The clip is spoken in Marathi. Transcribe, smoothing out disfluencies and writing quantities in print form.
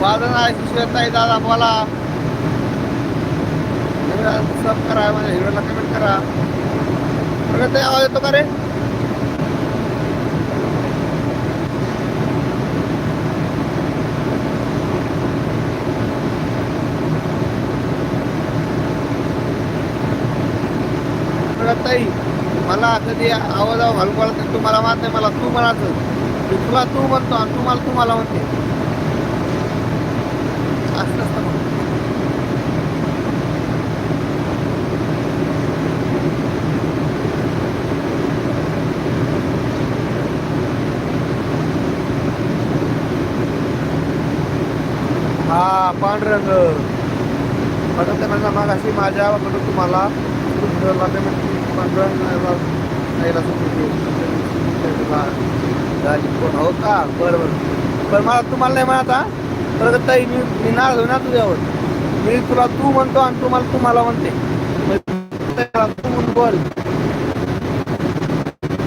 माझं नाव श्वेताई दादा बोला. सब करा, माझ्या हिरोला कमेंट करा. बघा ते आवाज येतो का रे? ताई मला कधी आवाज हलकवला तर तुम्हाला माहित नाही, मला तू म्हणायचं. मी तुला तू म्हणतो आणि तुम्हाला तुम्हाला म्हणते. असं नसतं मग. हा पांढरंग बघत म्हणला मागाशी माझ्या बघतो तुम्हाला हो का? बरं बरं पण मला तुम्हाला नाही म्हणत हा. बरं ताई मी नाराज ना तुझ्यावर. मी तुला तू म्हणतो आणि तुम्हाला तुम्हाला म्हणते. तू बोल.